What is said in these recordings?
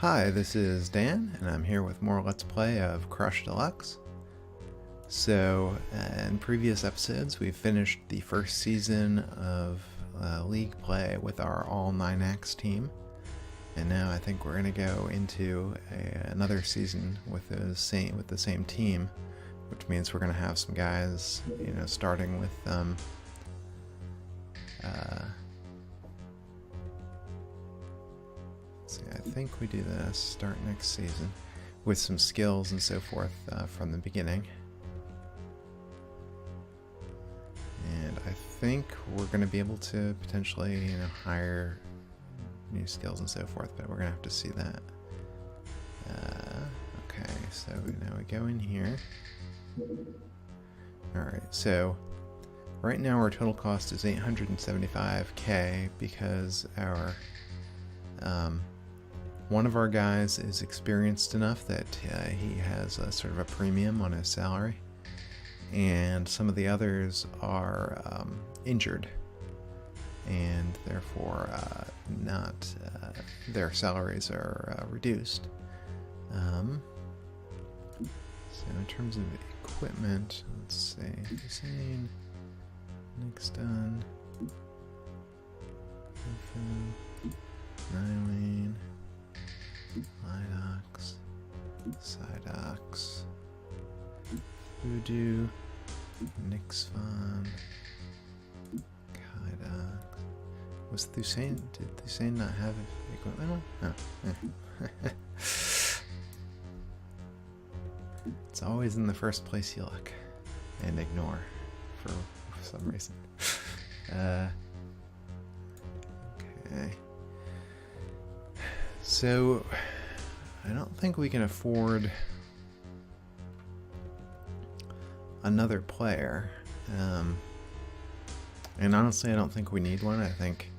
Hi, this is Dan, and I'm here with more Let's Play of Crush Deluxe. So, in previous episodes, we've finished the first season of League play with our all-Nynax team, and now I think we're going to go into another season with the same team, which means we're going to have some guys, starting with I think we do this start next season with some skills and so forth from the beginning. And I think we're going to be able to potentially, hire new skills and so forth, but we're going to have to see that. Okay, so now we go in here. Alright, so right now our total cost is 875k because our one of our guys is experienced enough that he has a sort of a premium on his salary, and some of the others are injured, and therefore their salaries are reduced. So in terms of equipment, let's see, Hussein, Nick's done, Nylene, Lidox, Psydox, Voodoo, Nixfon, Kydox. Was Thusain? Did Thusain not have equipment on? Oh. It's always in the first place you look and ignore for some reason. Okay. So, I don't think we can afford another player. And honestly, I don't think we need one. I think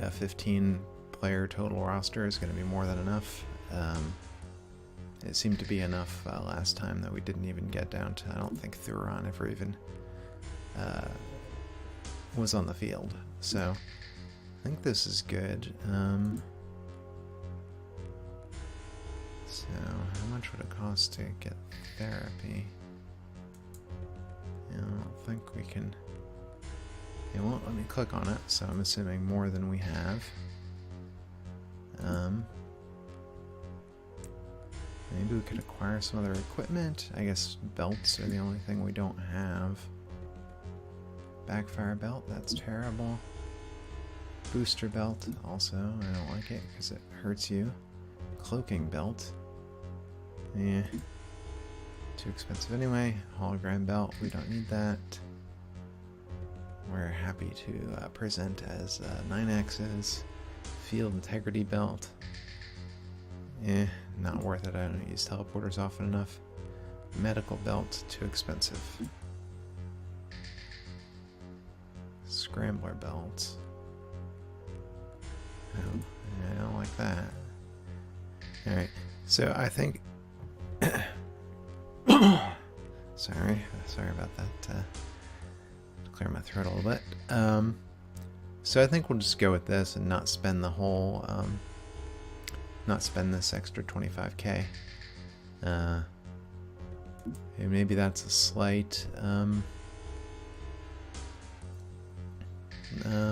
a 15 player total roster is going to be more than enough. It seemed to be enough last time that we didn't even get down to, I don't think Thuron ever even was on the field. So, I think this is good. So, how much would it cost to get therapy? I don't think we can... It won't let me click on it, so I'm assuming more than we have. Maybe we could acquire some other equipment. I guess belts are the only thing we don't have. Backfire belt, that's terrible. Booster belt, also, I don't like it because it hurts you. Cloaking belt. Eh. Too expensive anyway. Hologram belt, we don't need that. We're happy to present as Nynax's. Field integrity belt. Eh, not worth it. I don't use teleporters often enough. Medical belt, too expensive. Scrambler belt. Oh, I don't like that. Alright, so I think... Sorry about that. Clear my throat a little bit. So I think we'll just go with this and not spend the whole... not spend this extra 25k. Maybe that's a slight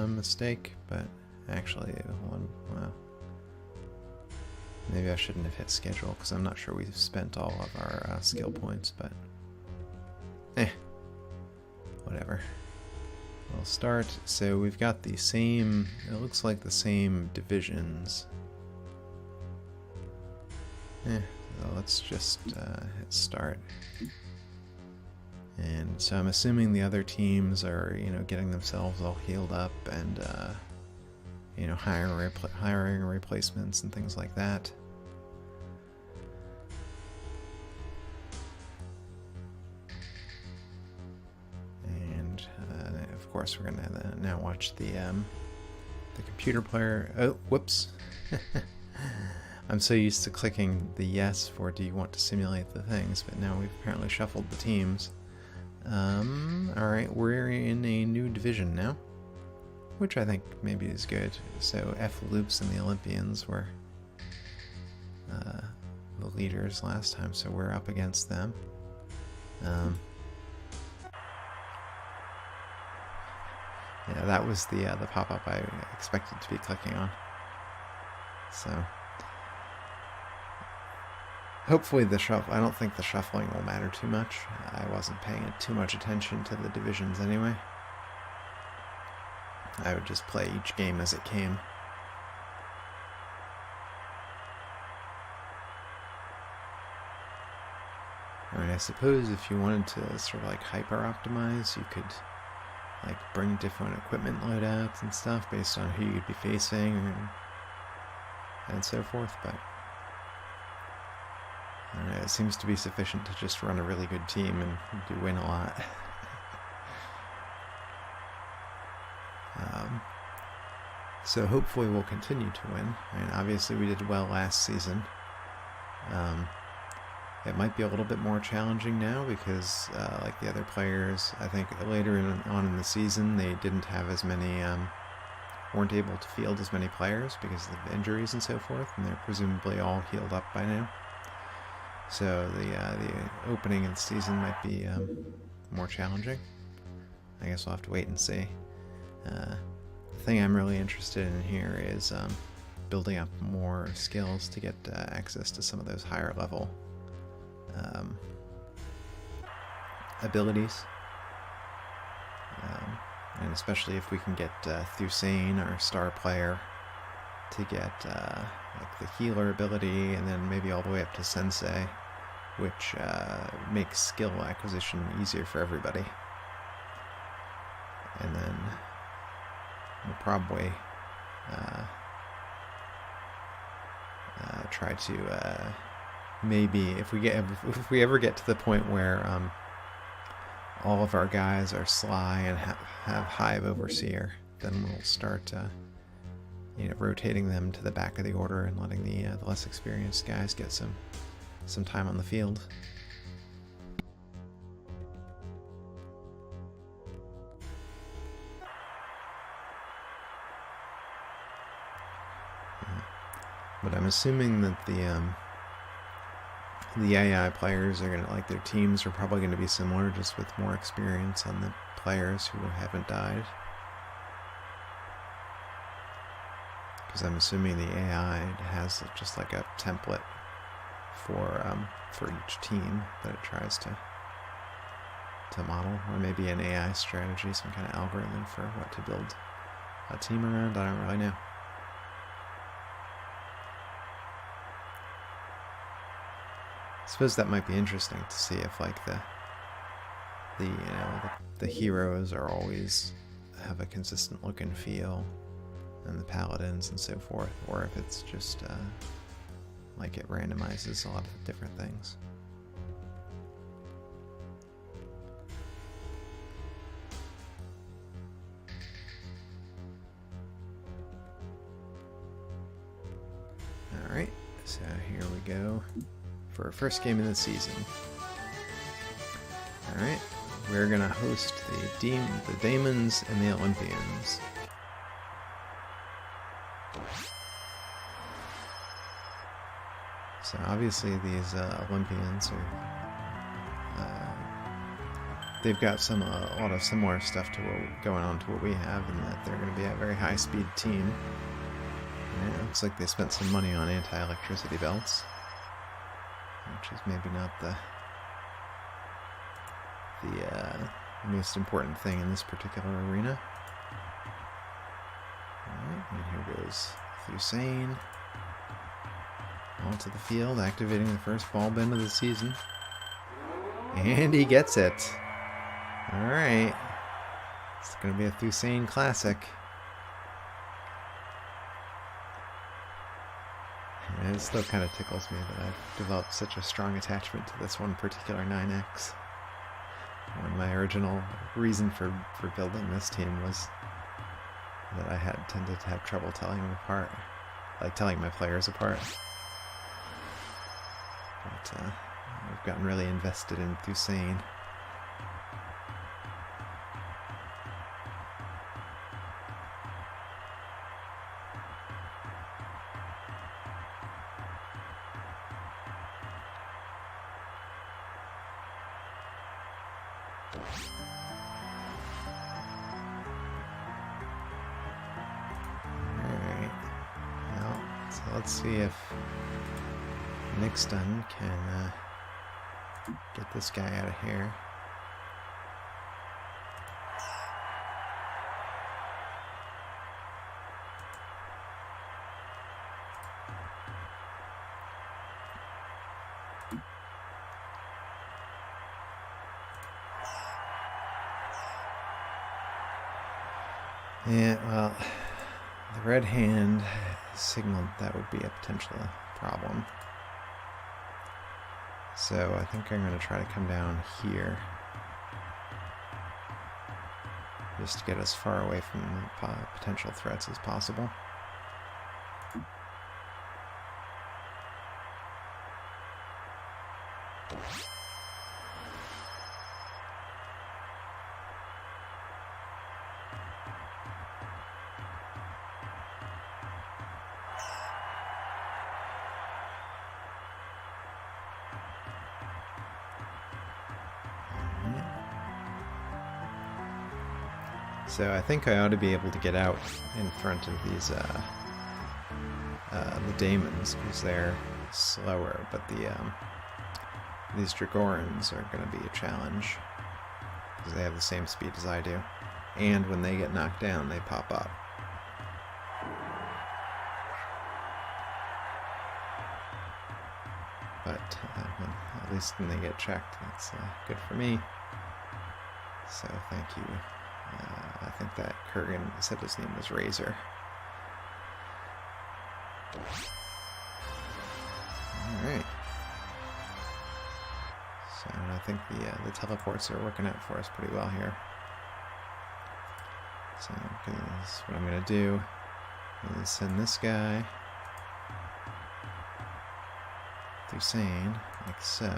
mistake, but actually, well, maybe I shouldn't have hit schedule because I'm not sure we've spent all of our skill points, but whatever. We'll start. So we've got the same, it looks like the same divisions. So let's just hit start. And so I'm assuming the other teams are, getting themselves all healed up and, hiring replacements and things like that. And of course, we're gonna now watch the computer player. Oh, whoops. I'm so used to clicking the yes for do you want to simulate the things, but now we've apparently shuffled the teams. Alright, we're in a new division now, which I think maybe is good. So F Loops and the Olympians were the leaders last time, so we're up against them. Yeah, that was the pop-up I expected to be clicking on. So hopefully I don't think the shuffling will matter too much. I wasn't paying too much attention to the divisions anyway. I would just play each game as it came. I mean, I suppose if you wanted to sort of like hyper-optimize, you could like bring different equipment loadouts and stuff based on who you'd be facing and so forth, but I don't know, it seems to be sufficient to just run a really good team and you win a lot. So hopefully we'll continue to win. I mean, obviously we did well last season. It might be a little bit more challenging now because, like the other players, I think later on in the season they didn't have as many, weren't able to field as many players because of injuries and so forth, and they're presumably all healed up by now. So the opening of the season might be more challenging. I guess we'll have to wait and see. The thing I'm really interested in here is building up more skills to get access to some of those higher level abilities, and especially if we can get Thusain, our star player, to get like the healer ability, and then maybe all the way up to Sensei, which makes skill acquisition easier for everybody. And then we'll probably try to maybe if we ever get to the point where all of our guys are sly and have Hive Overseer, then we'll start rotating them to the back of the order and letting the less experienced guys get some time on the field. But I'm assuming that the AI players are gonna, like, their teams are probably going to be similar, just with more experience on the players who haven't died. Because I'm assuming the AI has just like a template for each team that it tries to model, or maybe an AI strategy, some kind of algorithm for what to build a team around. I don't really know. I suppose that might be interesting to see if, like, the heroes are always have a consistent look and feel, and the paladins and so forth, or if it's just like it randomizes a lot of different things. All right, so here we go. For our first game of the season. Alright, we're gonna host the Daemons and the Olympians. So obviously these Olympians are, they've got a lot of similar stuff going on to what we have, in that they're going to be a very high-speed team. And it looks like they spent some money on anti-electricity belts, which is maybe not the most important thing in this particular arena. Alright, and here goes Thusain onto the field, activating the first ball bin of the season. And he gets it! Alright. It's going to be a Thusain classic. And it still kind of tickles me that I've developed such a strong attachment to this one particular 9X. When my original reason for building this team was that I had tended to have trouble telling them apart, like telling my players apart. But I've gotten really invested in Thusain. Alright. Well, so let's see if Nixton can get this guy out of here. Yeah, well, the red hand signaled that would be a potential problem. So I think I'm going to try to come down here. Just to get as far away from potential threats as possible. So I think I ought to be able to get out in front of these the daemons because they're slower, but these Dragorans are going to be a challenge because they have the same speed as I do, and when they get knocked down, they pop up. But at least when they get checked, that's good for me. So thank you. I think that Kurgan said his name was Razor. Alright. So I think the teleports are working out for us pretty well here. So because what I'm going to do is send this guy through Sane, like so.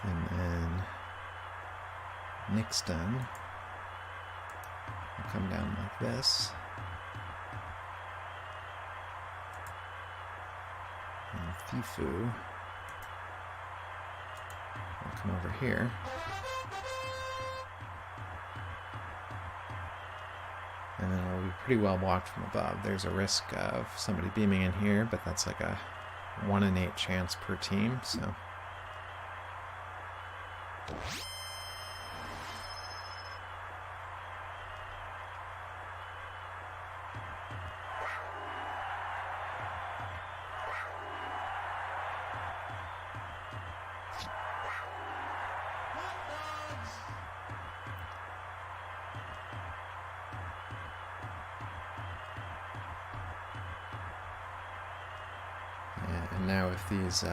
And then Nixton will come down like this. And Fifu will come over here. And then we'll be pretty well blocked from above. There's a risk of somebody beaming in here, but that's like a 1 in 8 chance per team, so. And now if these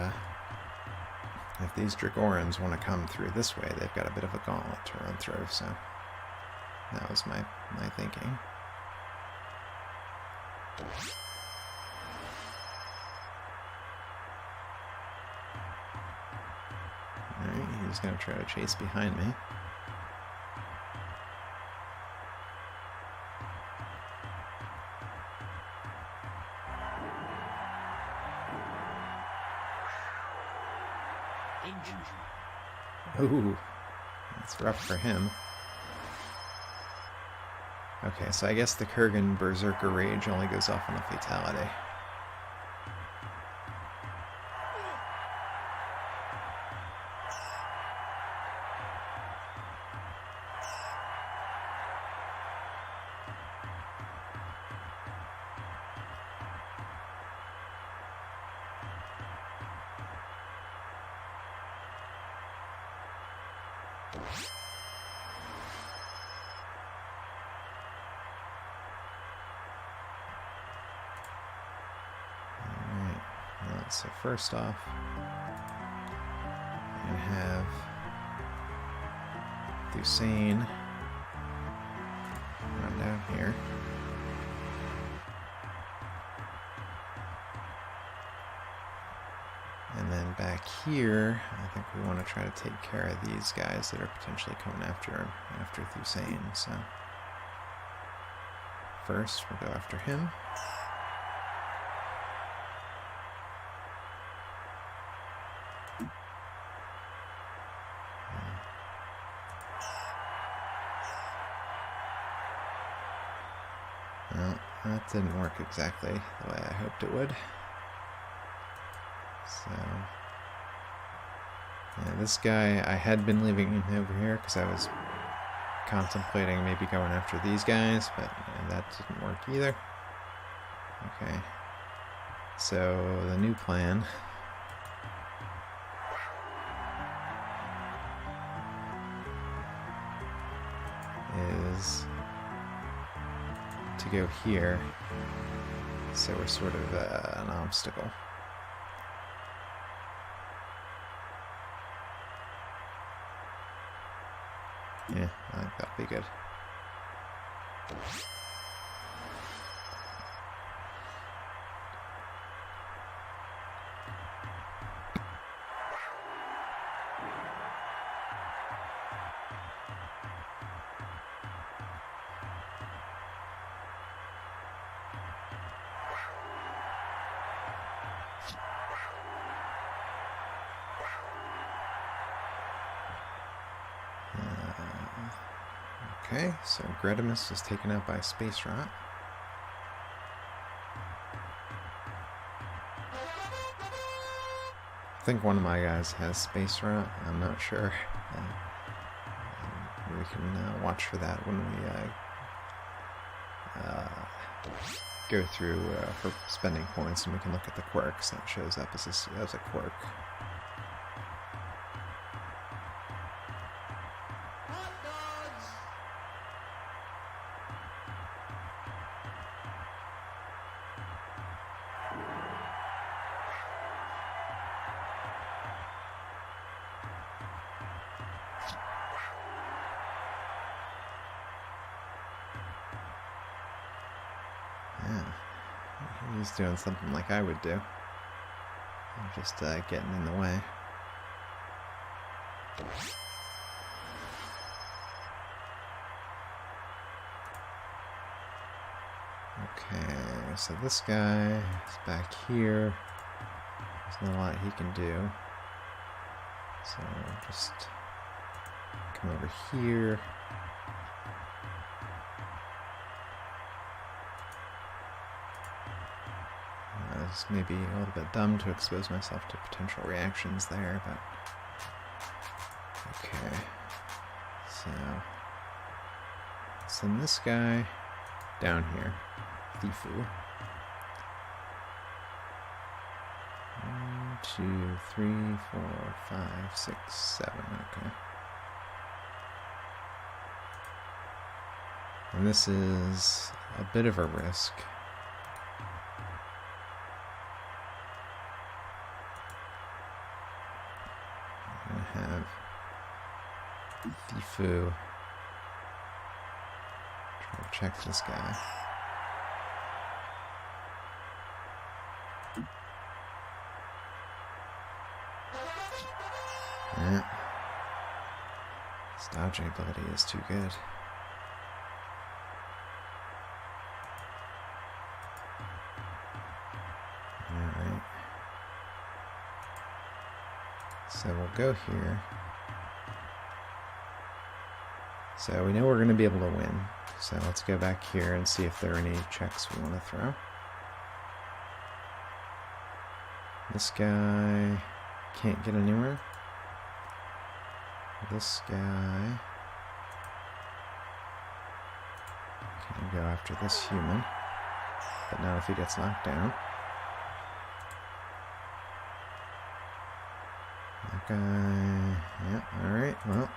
Dragorans want to come through this way, they've got a bit of a gauntlet to run through, so that was my thinking. Alright, he's going to try to chase behind me. Ooh, that's rough for him. Okay, so I guess the Kurgan Berserker Rage only goes off on a fatality. Alright, well, so first off, I'm going to have Dusane run down here. And then back here, I think we want to try to take care of these guys that are potentially coming after Thusane, so. first. We'll go after him. Well, that didn't work exactly the way I hoped it would. So, yeah, this guy, I had been leaving him over here because I was contemplating maybe going after these guys, but that didn't work either. Okay, so the new plan is to go here, so we're sort of an obstacle. Yeah, I think that'll be good. Okay, so Gredimus is taken out by Space Rot. I think one of my guys has Space Rot. I'm not sure. We can watch for that when we go through for spending points, and we can look at the quirks. That shows up as a quirk. He's doing something like I would do. I'm just getting in the way. Okay, so this guy is back here. There's not a lot he can do. So just come over here. It's maybe a little bit dumb to expose myself to potential reactions there, but okay. So send this guy down here, Thifu. 1, 2, 3, 4, 5, 6, 7. Okay. And this is a bit of a risk. Have Thifu try to check this guy. Yeah. His dodging ability is too good. Alright. So we'll go here. So we know we're going to be able to win. So let's go back here and see if there are any checks we want to throw. This guy can't get anywhere. This guy can go after this human, but not if he gets knocked down. That guy, yeah, alright, well,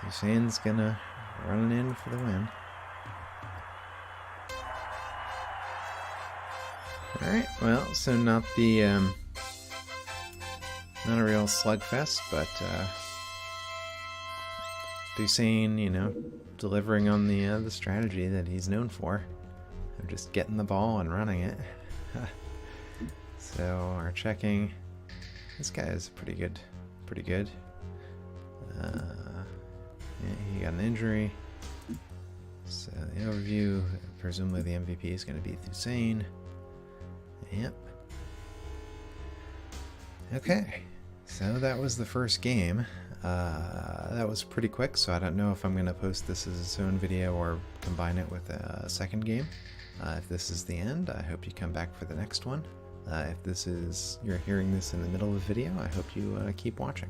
Hussein's gonna run in for the win. Alright, well, so not the, not a real slugfest, but, Hussein, you know, delivering on the strategy that he's known for, of just getting the ball and running it. So, our checking, this guy is pretty good, yeah, he got an injury, so the overview, presumably the MVP is going to be Hussein. Yep. Okay, so that was the first game. That was pretty quick, so I don't know if I'm going to post this as its own video or combine it with a second game. If this is the end, I hope you come back for the next one. If you're hearing this in the middle of the video, I hope you keep watching.